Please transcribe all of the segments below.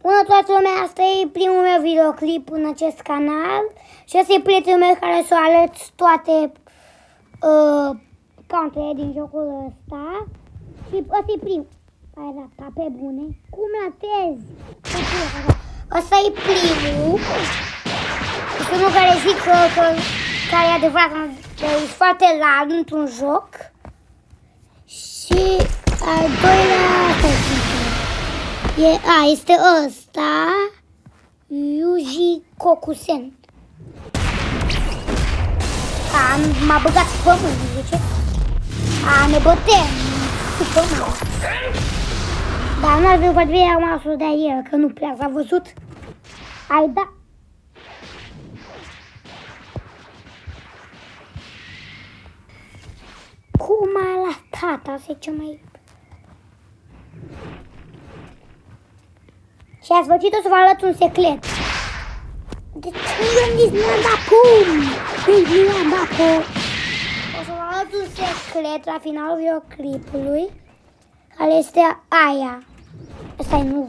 Bună toată lumea, asta e primul meu videoclip în acest canal și ăsta e prietenul meu care să o arăți toate countere din jocul ăsta și ăsta e primul. Hai da, ca pe bune. Cum ratezi? Ăsta e primul. Este unul care zic că e adevărat, că e foarte larg într-un joc. Și al doilea, este ăsta, Yuji Kokusen. M-a băgat pe pământ, zice. Ne bătem cu pământ. Dar nu ar fi poate vrea mouse-ul de el, că nu prea s-a văzut. Hai da. Cum a arătat? Asta e ce mai... Și a sfârșit o să vă arăt un secret. De ce nu am dat pum? Nu am dat pum. O să vă arăt un secret la finalul videoclipului, care este aia. Asta e nu.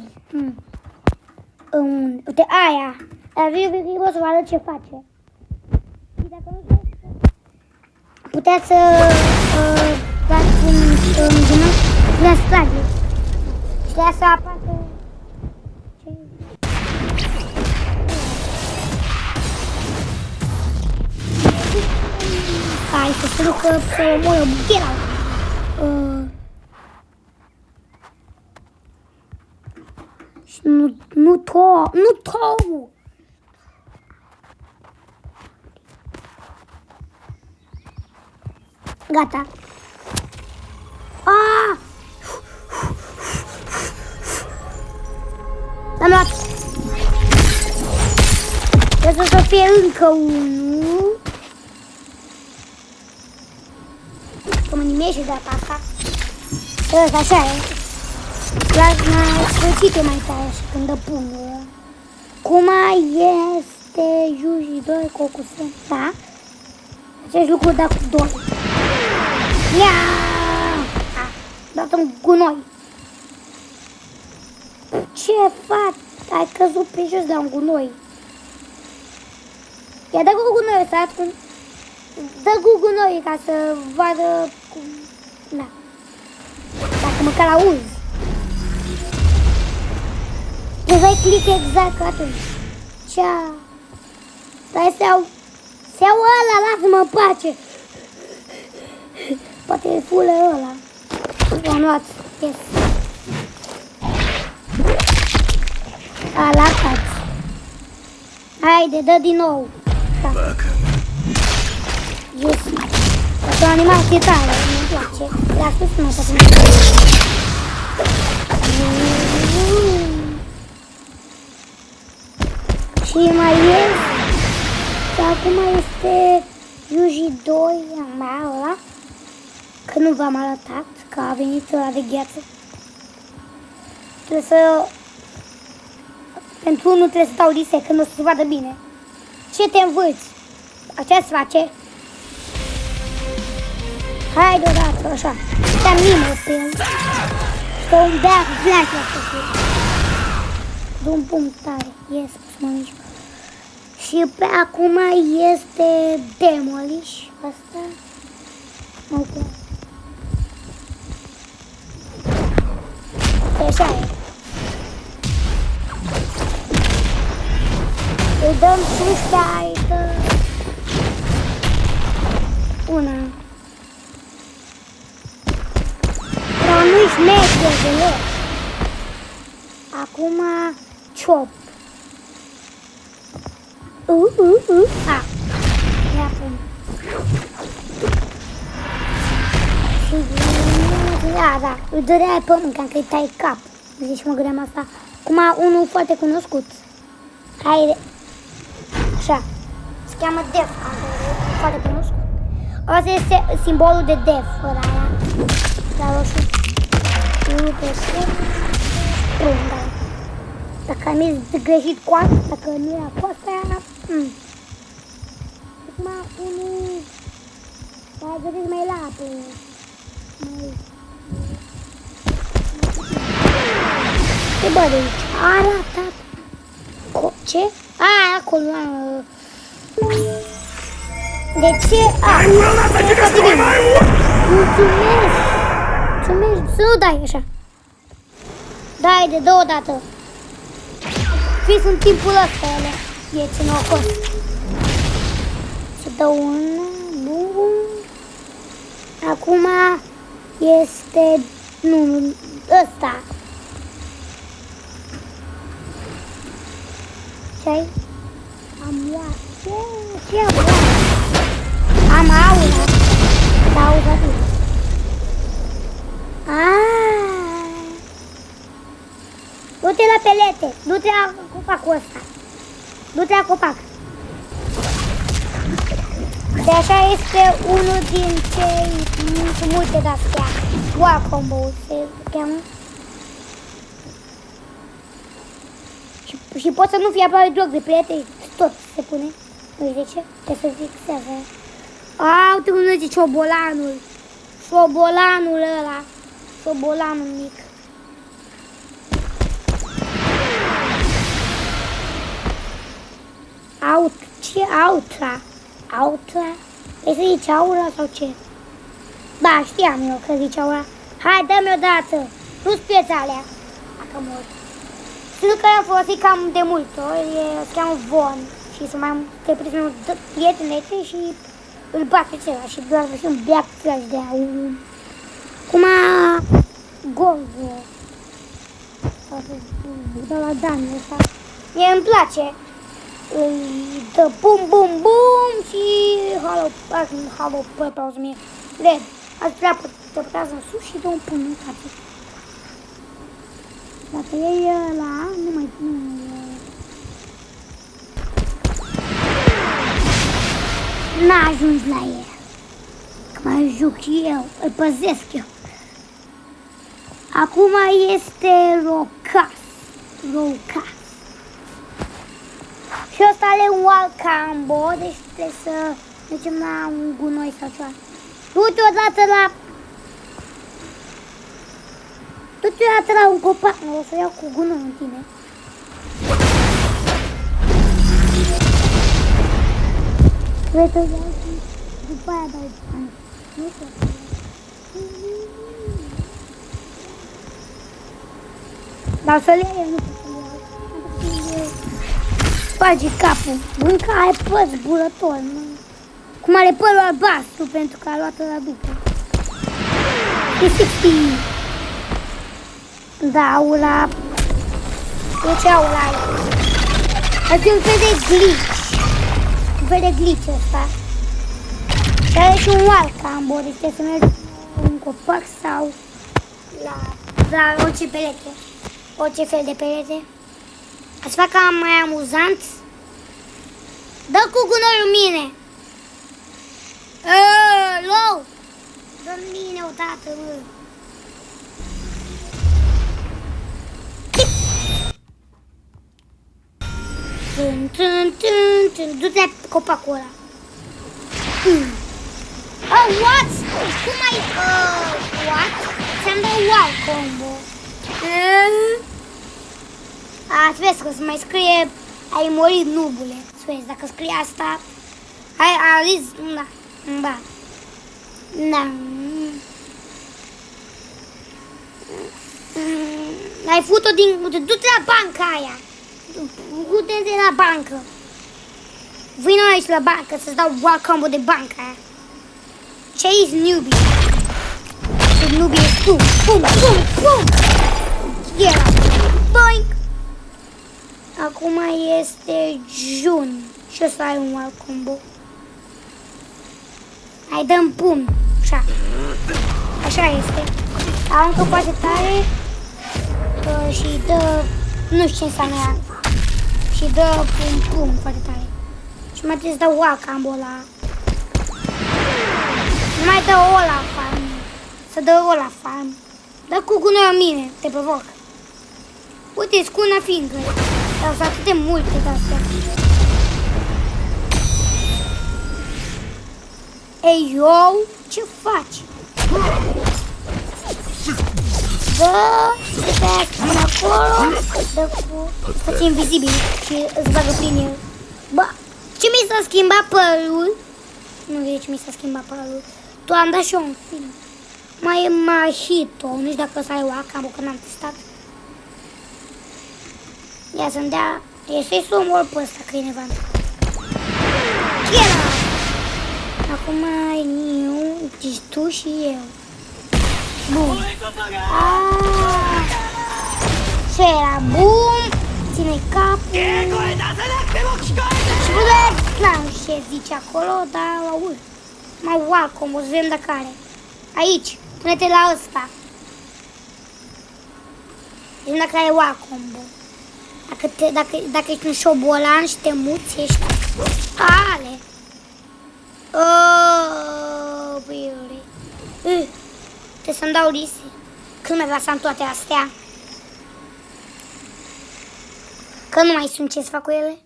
Uite, aia. La videoclipul o să vă arăt ce face. Și dacă nu puteți să dați un puteți să trageți. Și de asta apasă. Hai să se ducă să omoră buchera. Și nu Tomu. Gata. L-am luat. Trebuie să fie încă unul. Că mă nimește de data asta. Așa e. La sfârșit e mai tare și când dă pumnul. Cum este Yuji 2 Kokusen? Da? Acest lucru dă cu 2. Ia! Dat un gunoi. Ce fac? Ai căzut pe jos de un gunoi. Ia dă cu gunoi ăsta, dă cu gunoi ca să vadă cum... Da. Dacă măcar auzi. Deci ai click exact atunci. Cea. Stai să iau ăla, lasă-mă în pace. Poate e fulă ăla. L-am luat. Yes. Lăsați. Haide, dă din nou. Da. Yes. Asta o animație tare, nu-mi place. Le-a spus mă să cum. Și mai este, acum este Yuji 2, ăla, că nu v-am arătat, că a venit ăla de gheață. Trebuie să, pentru unul trebuie să dau reset, când o să se vadă bine. Ce te învârți? Așa se face? Hai deodată, așa. Te-am nimă pe el. Că un bea cu flash la făcut. De un punct tare. Yes, mă mișc. Și pe acum este Demolish. Asta. Ok. Așa e. Îi dăm sus pe aică. Una. Dar nu-i șmecher de el. Acum Chop. Ia pun. Da, îi dăreai pământ, că îi tai cap. Zici, mă gândeam asta. Acum unul foarte cunoscut. Hai. Așa. Se cheamă Def. Foarte cunoscut. Asta este simbolul de Def. Ăla aia. La roșu. Dacă am zis greșit coasta, dacă nu era coasta aia. Acum unul. Dar vedeți mai lapă. Mai... Ce bă de aici? arată. Ce? A, acolo. De ce? Mulțumesc. Mulțumesc. Să nu dai așa. Dai de 2 dată. Fiți în timpul ăsta, ele. E ținocos. Să dau un bun. Acum este... Nu, ăsta. Ce-ai? Am luat. Ce am luat? Am aula. Da, auzat. Du-te la pelete. Du-te la copacul ăsta. Du-te la copac. De așa este unul din cei multe de-astea. War combo se cheamă. Și poți să nu fii aproape deloc de prieteni, tot se pune. Uite ce? Trebuie să fixează. Uite cum zice ciobolanul. Șobolanul ăla. Șobolanul mic. Ce? Outra? Outra? Vrei să zici aura sau ce? Da, știam eu că zici aura. Hai, dă-mi odată. Nu-ți piețe alea. Dacă mor. Știu că am folosit cam de multe ori. Se cheamă Von. Și să mai te priți mai mult prietenete și îl bate ceva. Și doar să un black flash de aia. Cum a... Gorgo. De la Dani ăsta. Mie îmi place. Îi dă bum bum bum și halo purple o să mie red. Azi te putează în sus și dă un pumn în față. Dacă e ăla, nu mai... N-a ajuns la el. Că mai juc eu, îl păzesc eu. Acum este Rocas. Și ăsta are un wall combo, deci trebuie să mergem la un gunoi sau ceva. Du-te odată la... Du-te odată la un copac, o să iau cu gunoi în tine. Vrei să iau și după aia dau bani. Nu știu. Dar să le iau eu, nu pot să le iau. Bagi capul. Bânca are păr zburător, mă. Cum are părul albastru, pentru că a luat la după. E sexy. Da, aula. E ce aula are? Asta e un fel de glitch. Un fel de glitch ăsta. Și are și un wall combo, deci trebuie să mergi un copac sau la orice perete. Orice fel de perete. Ați fac cam mai amuzant? Dă cu gunoiul mine! Low! Dă-mi mine odată, mă! Du-te la copacul ăla! Oh, what? Cum ai... what? Ți-am dat wow combo! Ați vezi că se mai scrie ai murit nubule. Vezi, dacă scrie asta ai zis, da. Ai făcut-o din... Du-te la banca aia. Du-te la bancă. Vino aici la bancă să-ți dau wild combo de banca aia. Ce-i newbie? Ce newbie ești tu? Bum, bum, bum. Yeah. Boink. Acum este Jun și o să ai un wild combo. Hai, dăm pumn. Așa este. Aruncă foarte tare și dă... Nu știu ce înseamnă ea. Și dă pum foarte tare. Și mai trebuie să dau wild combo la... Nu mai dă ăla farm. Să dă ăla farm. Dă cu gunoiul mine, te provoc. Uite, scuna finger. Dar sunt atât de multe de-astea. Ei, yo, ce faci? Dă, stai până acolo, dă cu... Să ții invizibil și îți bagă prin el. Bă, ce mi s-a schimbat părul? Nu zice ce mi s-a schimbat părul. Tu am dat și eu un film. Mai e Mahito, nu știu dacă ăsta e Wacom, că n-am testat. Ia să-mi dea... Să-i să omor pe ăsta, că e nevan. Chiela! Acum ai eu, deci tu și eu. Bun. Ce era? Bum! Ține capul. Și nu știu ce zice acolo, dar auzi. Mai Wacom, o să vedem dacă are. Aici, pune-te la ăsta. Vedem dacă ai Wacom, bă. Dacă ești un șobolan și te muți, ești tare. Trebuie să-mi dau lisi. Când mai lasam toate astea? Că nu mai sunt ce să fac cu ele.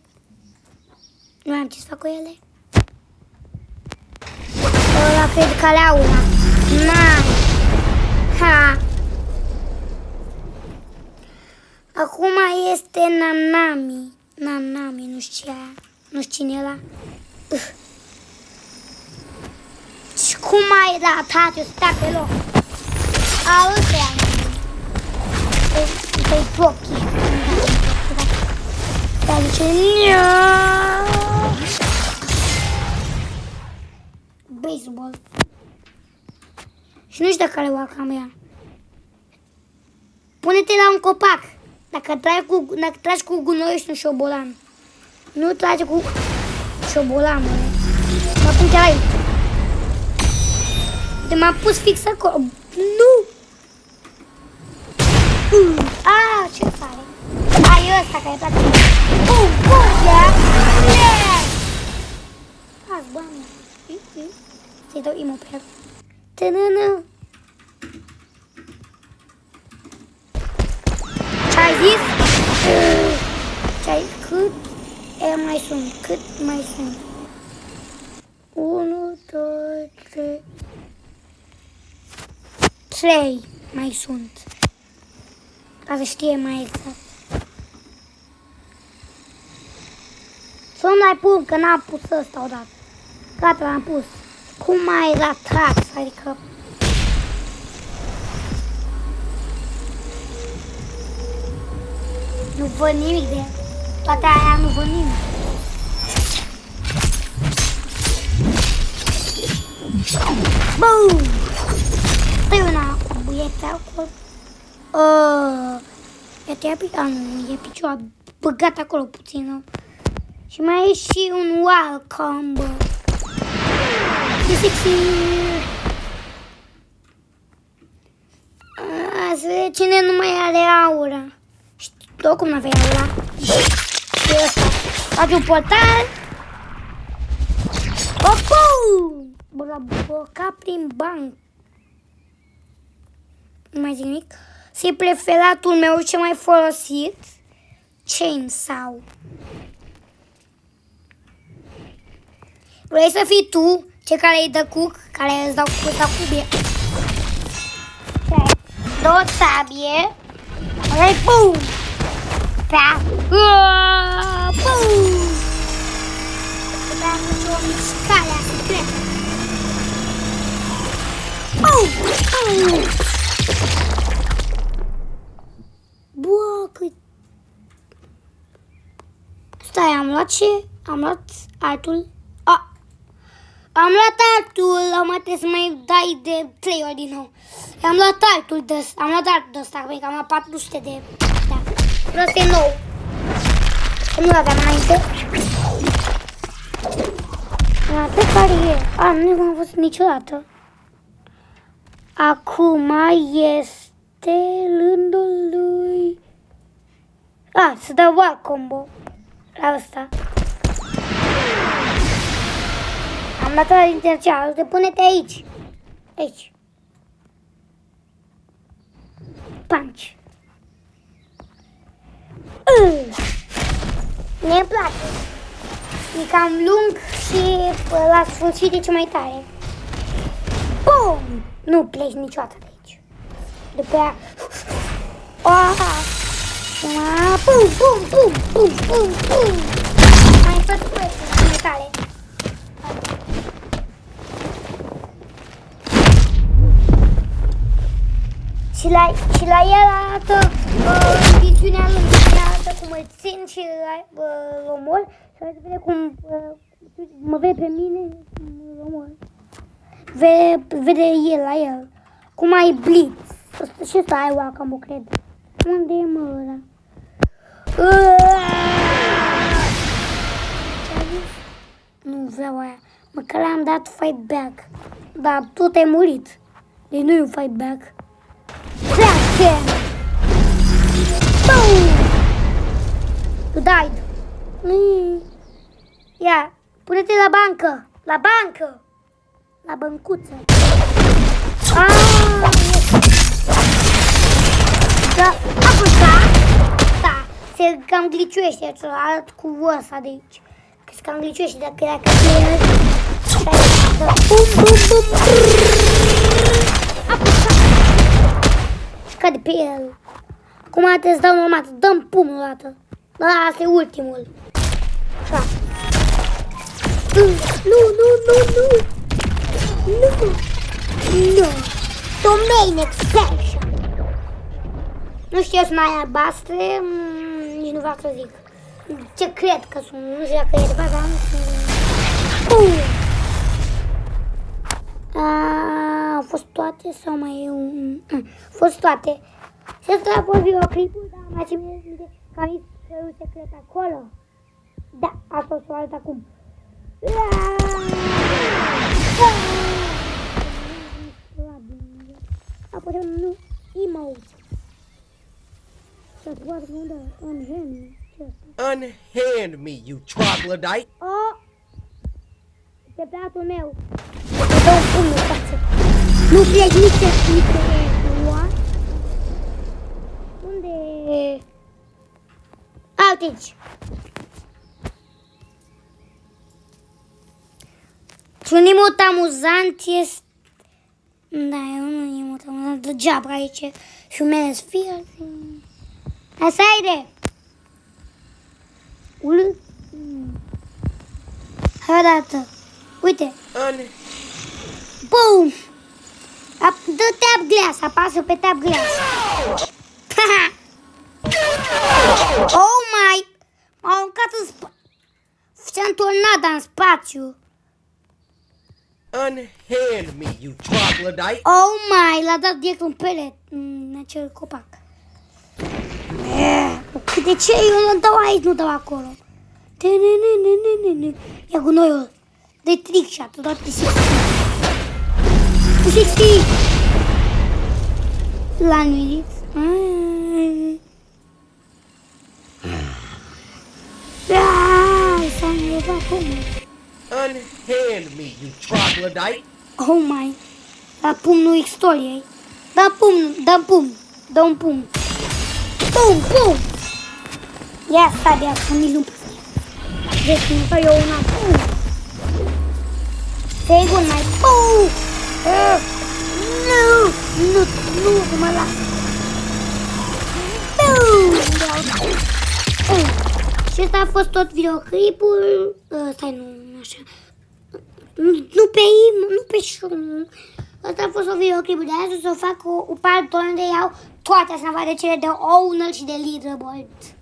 Nu am ce să fac cu ele. Ăla cred că alea una. Na. Ha. Acum este Nanami. Nanami, nu știu ce aia. Nu știu cine e ăla. Și cum ai ratat? Eu stai pe loc. A, ăsta e. Pe-i blochi. Dar zice... Baseball. Și nu știu dacă are Wacom ea. Pune-te la un copac. Dacă tragi cu gunoi, ești un șobolan. Nu trage cu șobolan, mă. Mă pun chiar aici. M-am pus fix acolo. Nu! Ce fare? E ăsta care place. Ia! Hai, bani. Să-i dau imo pe el. Tânână! Ce-ai zis? Cât mai sunt? Cât mai sunt? 1, 2, 3... 3 mai sunt. Ca să știe mai exact. Să nu mai pun, că n-am pus ăsta odată. Gata, l-am pus. Cum mai ratat? Adică... Nu văd nimic de toate aia, nu văd nimic. Boom! Stai una cu buiete acolo. Ia te-a picat, nu, e picioa băgat acolo puțin. Și mai e și un Wacom, bă. E sexy. Să vedem cine nu mai are aura. Știu cum n-avea aura. E ăsta. Faci un portal. Bă, l-a blocat prin banc. Nu mai zic nimic. Se preferatul meu ce mai folosit. Chainsaw. Vrei să fii tu cel care îi dă cuc, care îți dau cu bie. Două sabie. Hai, bum! Pa! Bum! Trebuia să fac o mișcare secretă. Bă, cât... Stai, am luat ce? Am luat altul. Am luat altul, acum trebuie să mai dai de 3 ori din nou. Am luat altul de ăsta, am luat 400 de... Da, ăsta e nou. Nu l-aveam înainte. Pe care e? Nu am văzut niciodată. Acum este rândul lui... să dau Wacom la ăsta. Am dat la interceală, te pune-te aici. Aici. Punch. Mi-e place. E cam lung și la sfârșit e ce mai tare. Bum! Nu pleci niciodată de aici. După aia Pum, pum, pum, pum, pum, pum. Mai fac cu metale. Și la el arată viziunea lui, arată cum îl țin și îl omor. Și să vede cum mă vede pe mine și îl omor. Vede el la el. Cum ai blitz. Și ăsta ai oacă, mă cred. Unde e mă ăla? Nu vreau aia. Măcar am dat fight back. Dar tot ai murit. Deci nu e un fight back. Trash can! Boom! You died. Ia, pune-te la bancă. La bancă. La băncuță. Da, da, se cam gliciuiește, arăt cu ăsta de aici. Că se cam gliciuiește dacă era că el. Bum, bum, bum. Apăsa. Și cade pe el. Acum trebuie să dau normal, dăm pumnul o dată. Da, asta e ultimul. Așa. Nu. Domain expansion. Nu știu, sunt mai albastre, nici nu vreau să zic. Ce cred că sunt, nu știu dacă e de fapt, dar nu știu. Au fost toate sau mai e un... Au fost toate. Și ăsta a fost videoclipul, dar mai țin minte că am zis că e un secret acolo. Da, asta o să o arăt acum. Apoi nu emote. Unhand me, you troglodyte! Oh! Pe platul meu. Îți dau un pumn în față. Nu pleci nici what? Unde? Aici. Și un imot amuzant este... Da, eu nu e imot amuzant, degeaba aici. Și un menesfir. Asta e de... Hai o dată. Uite. Boom! Dă tab glass, apasă pe tab glass. Oh my! M-au aruncat în spațiu. Făceam tornada în spațiu. Unhand me, you troglodyte! Oh my! L-a dat direct un pelet în acel copac. De ce eu nu dau aici, nu dau acolo? Ia gunoiul. De trick shot, doar de 60. De 60! L-a nuirit. S-a înlevat pumnul. Unhand me, you troglodyte! Oh my! La pumnul istoriei. Da pumnul, dă pumn. Dă un pumn. Pum! Ia sabia, că nici nu pot. Deci nu fac eu una. Sigur mai. Nu mă las. Și ăsta a fost tot videoclipul. Stai, nu așa. Nu pe șum. Ăsta a fost un videoclipul de azi. O să fac o parte unde iau toate astea, de cele de owner și de leaderboard.